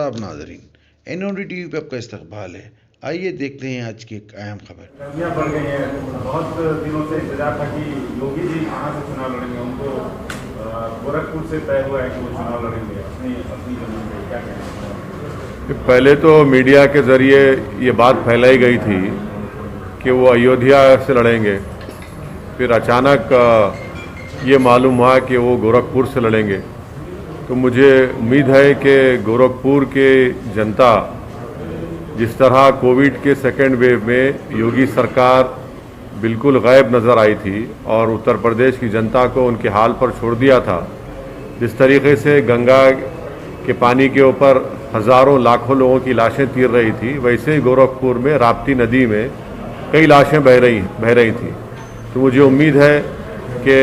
आदाब नाज़रीन, NOD TV पे आपका इस्तकबाल है। आइए देखते हैं आज की एक अहम खबर। गर्मियाँ बढ़ गई हैं। बहुत दिनों से इंतजार था कि योगी जी कहाँ से चुनाव लड़ेंगे। उनको गोरखपुर से तय हुआ है कि वो चुनाव लड़ेंगे अपनी अपनी जमीन पे। क्या कहना है? पहले तो मीडिया के ज़रिए ये बात फैलाई गई थी कि वो अयोध्या से लड़ेंगे, फिर अचानक ये मालूम हुआ कि वो गोरखपुर से लड़ेंगे। तो मुझे उम्मीद है कि गोरखपुर के जनता जिस तरह कोविड के सेकेंड वेव में योगी सरकार बिल्कुल गायब नज़र आई थी और उत्तर प्रदेश की जनता को उनके हाल पर छोड़ दिया था, जिस तरीके से गंगा के पानी के ऊपर हज़ारों लाखों लोगों की लाशें तीर रही थी, वैसे ही गोरखपुर में राप्ती नदी में कई लाशें बह रही थी। तो मुझे उम्मीद है कि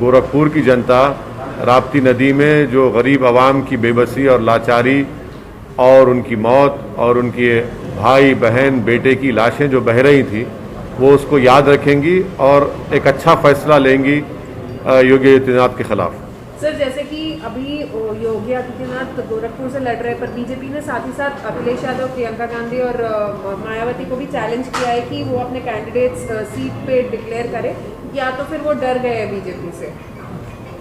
गोरखपुर की जनता राप्ती नदी में जो गरीब आवाम की बेबसी और लाचारी और उनकी मौत और उनके भाई बहन बेटे की लाशें जो बह रही थी, वो उसको याद रखेंगी और एक अच्छा फैसला लेंगी योगी आदित्यनाथ के खिलाफ। सर, जैसे कि अभी योगी आदित्यनाथ गोरखपुर से लड़ रहे हैं, पर बीजेपी ने साथ ही साथ अखिलेश यादव, प्रियंका गांधी और मायावती को भी चैलेंज किया है कि वो अपने कैंडिडेट्स सीट पे डिक्लेयर करें, या तो फिर वो डर गए हैं बीजेपी से।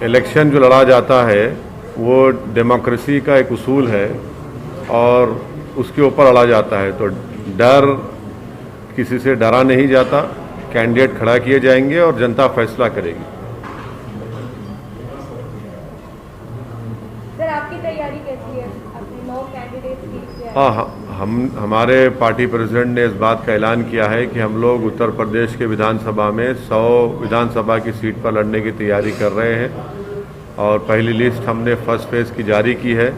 इलेक्शन जो लड़ा जाता है वो डेमोक्रेसी का एक उसूल है और उसके ऊपर लड़ा जाता है, तो डर किसी से डरा नहीं जाता। कैंडिडेट खड़ा किए जाएंगे और जनता फैसला करेगी। सर, आपकी तैयारी कैसी है अपने 9 कैंडिडेट्स की? हाँ, हमारे पार्टी प्रेसिडेंट ने इस बात का ऐलान किया है कि हम लोग उत्तर प्रदेश के विधानसभा में 100 विधानसभा की सीट पर लड़ने की तैयारी कर रहे हैं और पहली लिस्ट हमने फर्स्ट फेज़ की जारी की है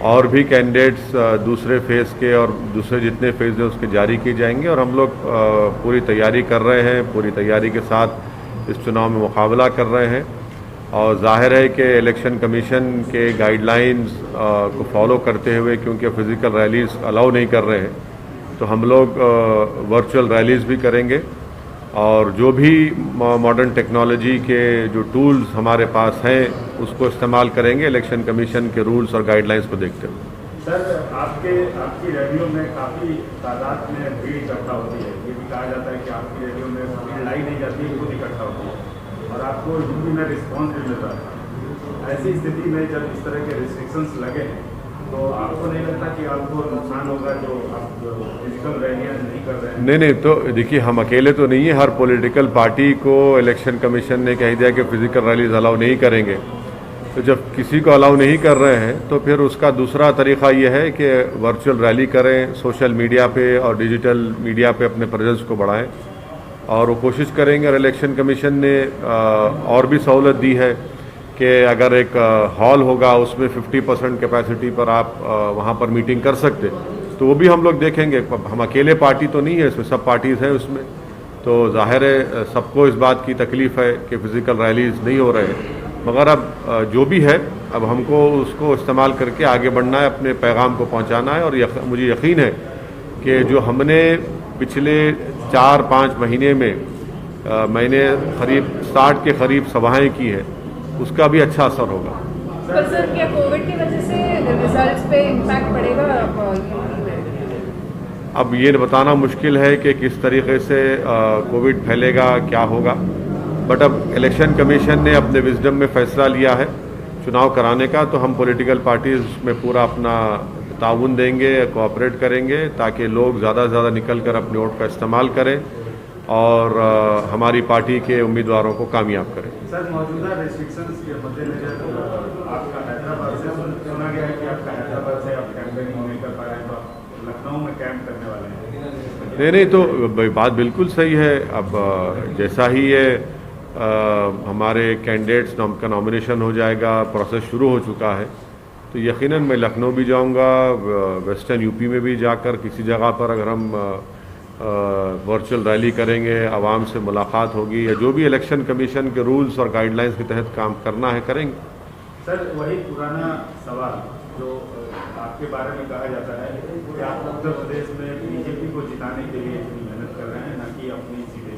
और भी कैंडिडेट्स दूसरे फेज़ के और दूसरे जितने फेज़ हैं उसके जारी किए जाएंगे और हम लोग पूरी तैयारी कर रहे हैं, पूरी तैयारी के साथ इस चुनाव में मुकाबला कर रहे हैं। और जाहिर है कि इलेक्शन कमीशन के गाइडलाइंस को फॉलो करते हुए, क्योंकि फिज़िकल रैलीज़ अलाउ नहीं कर रहे हैं, तो हम लोग वर्चुअल रैलीज़ भी करेंगे और जो भी मॉडर्न टेक्नोलॉजी के जो टूल्स हमारे पास हैं उसको इस्तेमाल करेंगे इलेक्शन कमीशन के रूल्स और गाइडलाइंस को देखते हुए। सर, आपकी रैलियों में काफ़ी तादाद में भीड़ इकट्ठा होती है। ये भी कहा जाता है कि आपकी रैलियों में भीड़ लाई नहीं जाती, खुद इकट्ठा होती है और आपको यूपी में रिस्पॉन्स भी मिलता है। ऐसी स्थिति में जब इस तरह के रिस्ट्रिक्शंस लगे हैं, तो आपको नहीं लगता कि आपको नुकसान होगा जो आप फिजिकल रैलियाँ नहीं कर रहे हैं? नहीं, तो देखिए, हम अकेले तो नहीं है। हर पॉलिटिकल पार्टी को इलेक्शन कमीशन ने कह दिया कि फिजिकल रैलीज अलाउ नहीं करेंगे। तो जब किसी को अलाउ नहीं कर रहे हैं तो फिर उसका दूसरा तरीक़ा ये है कि वर्चुअल रैली करें, सोशल मीडिया पे और डिजिटल मीडिया पे अपने प्रेजेंस को बढ़ाएं और वो कोशिश करेंगे। और इलेक्शन कमीशन ने और भी सहूलत दी है कि अगर एक हॉल होगा उसमें 50% कैपेसिटी पर आप वहाँ पर मीटिंग कर सकते, तो वो भी हम लोग देखेंगे। हम अकेले पार्टी तो नहीं है इसमें, सब पार्टीज़ हैं उसमें, तो जाहिर है सबको इस बात की तकलीफ़ है कि फ़िज़िकल रैलीज़ नहीं हो रहे हैं। मगर अब जो भी है, अब हमको उसको इस्तेमाल करके आगे बढ़ना है, अपने पैगाम को पहुँचाना है। और मुझे यकीन है कि जो हमने पिछले 4-5 महीने में मैंने करीब 60 के करीब सभाएँ की हैं, उसका भी अच्छा असर होगा। पर सर, क्या कोविड की वजह से रिजल्ट्स पे इम्पैक्ट पड़ेगा यूपी में? अब ये बताना मुश्किल है कि किस तरीके से कोविड फैलेगा, क्या होगा, बट अब इलेक्शन कमीशन ने अपने विजडम में फ़ैसला लिया है चुनाव कराने का, तो हम पॉलिटिकल पार्टीज़ में पूरा अपना ताउन देंगे, कोऑपरेट करेंगे ताकि लोग ज़्यादा से ज़्यादा निकल कर अपने वोट का इस्तेमाल करें और हमारी पार्टी के उम्मीदवारों को कामयाब करें। सर, मौजूदा रिस्ट्रिक्शंस के मद्देनजर आपका हैदराबाद से सुना गया है कि आपका हैदराबाद से आप कैंपेनिंग नहीं कर पा रहे हैं, तो लखनऊ में कैंप करने वाले हैं? नहीं, तो बात बिल्कुल सही है। अब जैसा ही ये हमारे कैंडिडेट्स का नॉमिनेशन हो जाएगा, प्रोसेस शुरू हो चुका है, तो यकीनन मैं लखनऊ भी जाऊंगा, वेस्टर्न यूपी में भी जाकर किसी जगह पर अगर हम वर्चुअल रैली करेंगे, आवाम से मुलाकात होगी, या जो भी इलेक्शन कमीशन के रूल्स और गाइडलाइंस के तहत काम करना है करेंगे। सर, वही पुराना सवाल जो आपके बारे में कहा जाता है कि आप उत्तर प्रदेश में बीजेपी को जिताने के लिए इतनी मेहनत कर रहे हैं, ना कि अपनी सीटें।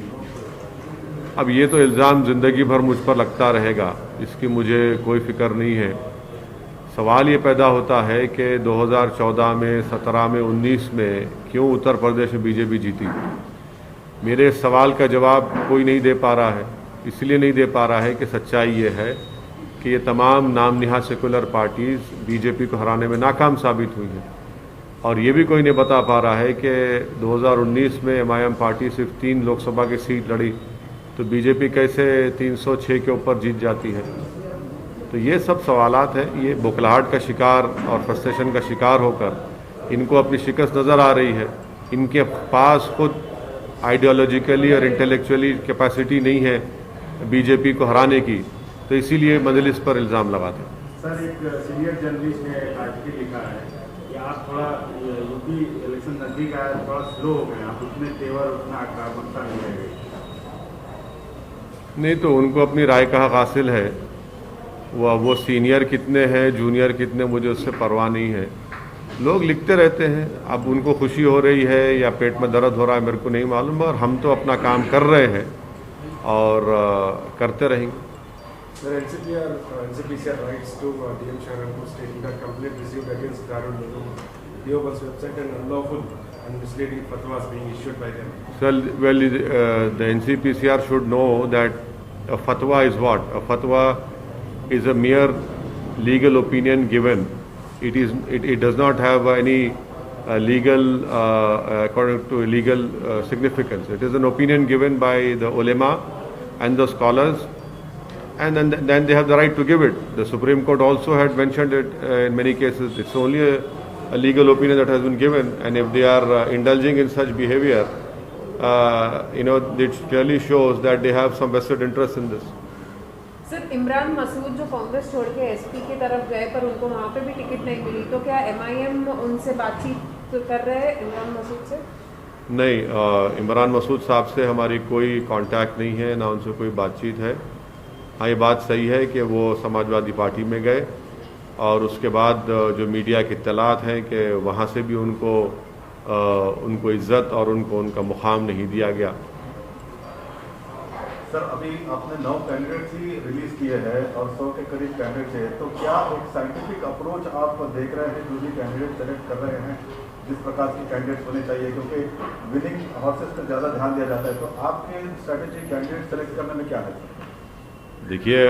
अब ये तो इल्ज़ाम ज़िंदगी भर मुझ पर लगता रहेगा, इसकी मुझे कोई फ़िक्र नहीं है। सवाल ये पैदा होता है कि 2014 में, 17 में, 19 में क्यों उत्तर प्रदेश में बीजेपी जीती। मेरे सवाल का जवाब कोई नहीं दे पा रहा है। इसलिए नहीं दे पा रहा है कि सच्चाई ये है कि ये तमाम नाम निहाद सेकुलर पार्टीज़ बीजेपी को हराने में नाकाम साबित हुई हैं। और ये भी कोई नहीं बता पा रहा है कि 2019 में MIM पार्टी सिर्फ 3 लोकसभा की सीट लड़ी तो बीजेपी कैसे 306 के ऊपर जीत जाती है। तो ये सब सवालात हैं। ये बुखलाहट का शिकार और फ्रस्ट्रेशन का शिकार होकर इनको अपनी शिकस्त नज़र आ रही है। इनके पास खुद आइडियोलॉजिकली और इंटेलेक्चुअली कैपेसिटी नहीं है बीजेपी को हराने की, तो इसीलिए मजलिस पर इल्ज़ाम लगाते हैं। सर, एक सीनियर जर्नलिस्ट ने एक आर्टिकल लिखा है कि आप थोड़ा यूपी इलेक्शन नजदीक आया, थोड़ा स्लो हो गए, आप उतने तेवर, उतना आक्रामकता नहीं रह गई। नहीं तो उनको अपनी राय का हक हासिल है। वो सीनियर कितने हैं, जूनियर कितने, मुझे उससे परवाह नहीं है। लोग लिखते रहते हैं। अब उनको खुशी हो रही है या पेट में दर्द हो रहा है मेरे को नहीं मालूम, और हम तो अपना काम कर रहे हैं और करते रहेंगे। Sir, NCPCR writes to DM Sharanpur stating that complaint received against Darul Uloom Deoband's website and unlawful and misleading fatwas being issued by them. Well, the NCPCR should know that a fatwa is what? A fatwa is a mere legal opinion given. It does not have any legal according to legal significance. It is an opinion given by the ulema and the scholars, and then they have the right to give it. The Supreme Court also had mentioned it in many cases. It's only a legal opinion that has been given, and if they are indulging in such behavior, it clearly shows that they have some vested interest in this. Sir, Imran Masood जो कांग्रेस छोड़ के SP की तरफ गए पर उनको वहाँ पे भी टिकट नहीं मिली, तो क्या MIM उनसे बातचीत कर रहे हैं इमरान मसूद से? नहीं, इमरान मसूद साहब से हमारी कोई कांटेक्ट नहीं है, ना उनसे कोई बातचीत है। हाँ, ये बात सही है कि वो समाजवादी पार्टी में गए और उसके बाद जो मीडिया की इत्तलात हैं कि वहाँ से भी उनको इज्जत और उनका मुकाम नहीं दिया गया। सर, अभी आपने 9 कैंडिडेट्स ही रिलीज किए हैं और 100 के करीब कैंडिडेट्स हैं, तो क्या एक साइंटिफिक अप्रोच आप देख रहे हैं जो भी कैंडिडेट सेलेक्ट कर रहे हैं, जिस प्रकार के कैंडिडेट्स होने चाहिए, क्योंकि विनिंग हॉर्सेस पर ज़्यादा ध्यान दिया जाता है, तो आपके स्ट्रैटेजी कैंडिडेट सेलेक्ट करने में क्या है? देखिए,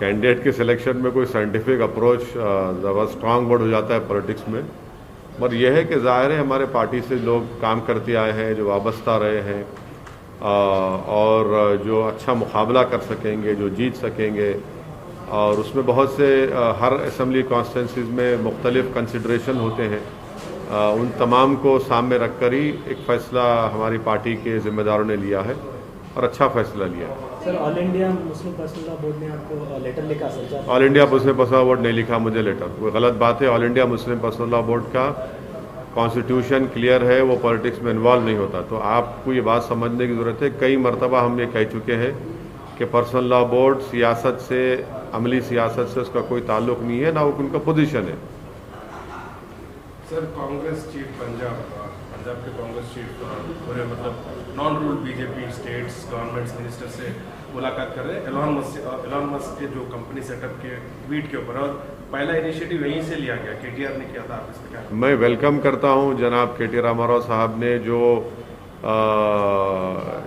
कैंडिडेट के सिलेक्शन में कोई साइंटिफिक अप्रोच ज़्यादा स्ट्रांग वर्ड हो जाता है पॉलिटिक्स में, मगर यह है कि ज़ाहिर है हमारे पार्टी से लोग काम करते आए हैं, जो वाबस्ता रहे हैं और जो अच्छा मुकाबला कर सकेंगे, जो जीत सकेंगे, और उसमें बहुत से हर असम्बली कॉन्स्टिट्यूंसीज में मुख्तलिफ कंसिडरेशन होते हैं। उन तमाम को सामने रख कर ही एक फ़ैसला हमारी पार्टी के ज़िम्मेदारों ने लिया है और अच्छा फैसला लिया है। Sir, all India Muslim personal law board ने आपको लेटर लिखा sir? All India Muslim personal law board नहीं लिखा मुझे लेटर, कोई गलत बात है। All India Muslim personal law board का कॉन्स्टिट्यूशन क्लियर है, वो पॉलिटिक्स में इन्वॉल्व नहीं होता। तो आपको ये बात समझने की ज़रूरत है। कई मरतबा हम ये कह चुके हैं कि पर्सनल लॉ बोर्ड सियासत से, अमली सियासत से उसका कोई ताल्लुक नहीं है, ना वो उनका पोजीशन है। सर, कांग्रेस चीफ पंजाब के कांग्रेस चीफ पूरे मतलब non rule BJP states governments minister से मुलाकात कर रहे हैं एलॉन मस्क के जो कंपनी सेटअप के ट्वीट के ऊपर, और पहला इनिशिएटिव यहीं से लिया गया, KTR ने किया था। आप इसमें क्या? मैं वेलकम करता हूं जनाब KT रामाराव साहब ने जो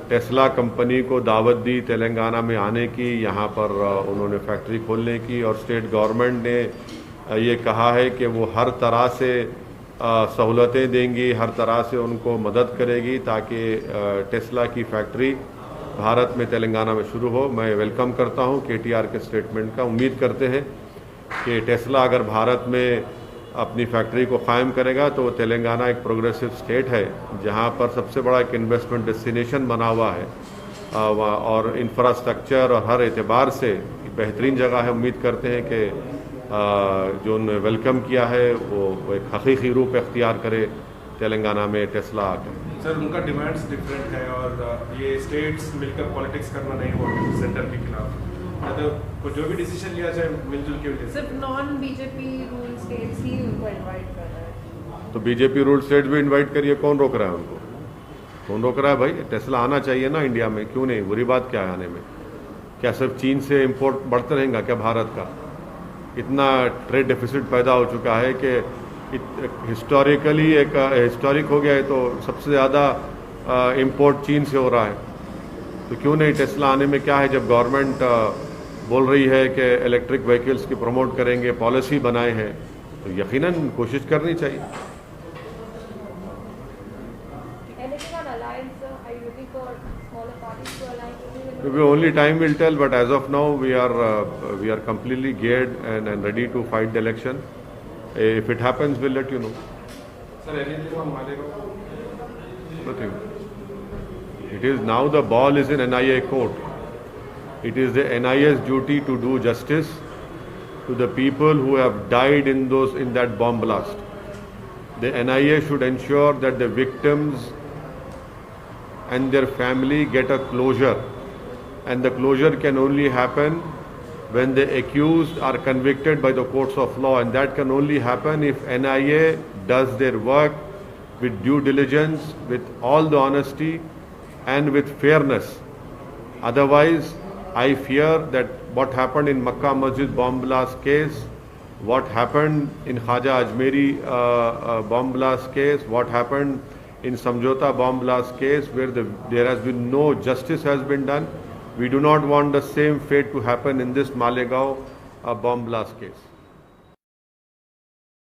टेस्ला कंपनी को दावत दी तेलंगाना में आने की, यहाँ पर उन्होंने फैक्ट्री खोलने की, और स्टेट गवर्नमेंट ने ये कहा है कि वो हर तरह से सहूलतें देंगी, हर तरह से उनको मदद करेगी ताकि टेस्ला की फैक्ट्री भारत में तेलंगाना में शुरू हो। मैं वेलकम करता हूं KTR के स्टेटमेंट का। उम्मीद करते हैं कि टेस्ला अगर भारत में अपनी फैक्ट्री को कायम करेगा तो तेलंगाना एक प्रोग्रेसिव स्टेट है जहां पर सबसे बड़ा एक इन्वेस्टमेंट डेस्टिनेशन बना हुआ है और इंफ्रास्ट्रक्चर और हर एतबार से बेहतरीन जगह है। उम्मीद करते हैं कि जो उन्होंने वेलकम किया है वो एक हकीकी रूप इख्तियार करे तेलंगाना में टेस्ला आकर। सर, उनका डिमांड्स डिफरेंट है और ये स्टेट्स मिलकर पॉलिटिक्स करना नहीं हो सेंटर के खिलाफ, तो जो भी डिसीजन लिया जाए मिलजुल के। सिर्फ नॉन बीजेपी रूल स्टेट्स ही उनको इनवाइट कर रहा है। तो बीजेपी रूल स्टेट भी इनवाइट करिए, कौन रोक रहा है उनको? कौन रोक रहा है भाई? टेस्ला आना चाहिए ना इंडिया में, क्यों नहीं? बुरी बात क्या है आने में? क्या सिर्फ चीन से इंपोर्ट बढ़ते रहेगा क्या भारत का? इतना ट्रेड डेफिसिट पैदा हो चुका है कि हिस्टोरिकली एक हिस्टोरिक हो गया है, तो सबसे ज़्यादा इंपोर्ट चीन से हो रहा है। तो क्यों नहीं टेस्ला आने में क्या है, जब गवर्नमेंट बोल रही है कि इलेक्ट्रिक व्हीकल्स की प्रमोट करेंगे, पॉलिसी बनाए हैं, तो यकीनन कोशिश करनी चाहिए। Anything on alliance, are you looking for smaller parties to align with? Maybe only time will tell, but as of now we are completely geared and ready to fight the election. If it happens, we'll let you know. Sir anything on Malegaon? Nothing. It is now the ball is in NIA court. It is the NIA's duty to do justice to the people who have died in that bomb blast. The NIA should ensure that the victims and their family get a closure, and the closure can only happen when the accused are convicted by the courts of law, and that can only happen if NIA does their work with due diligence, with all the honesty and with fairness. Otherwise, I fear that what happened in Makkah Masjid bomb blast case, what happened in Khaja Ajmeri bomb blast case, what happened in Samjhota bomb blast case, where there has been no justice has been done. We do not want the same fate to happen in this Malegaon bomb blast case.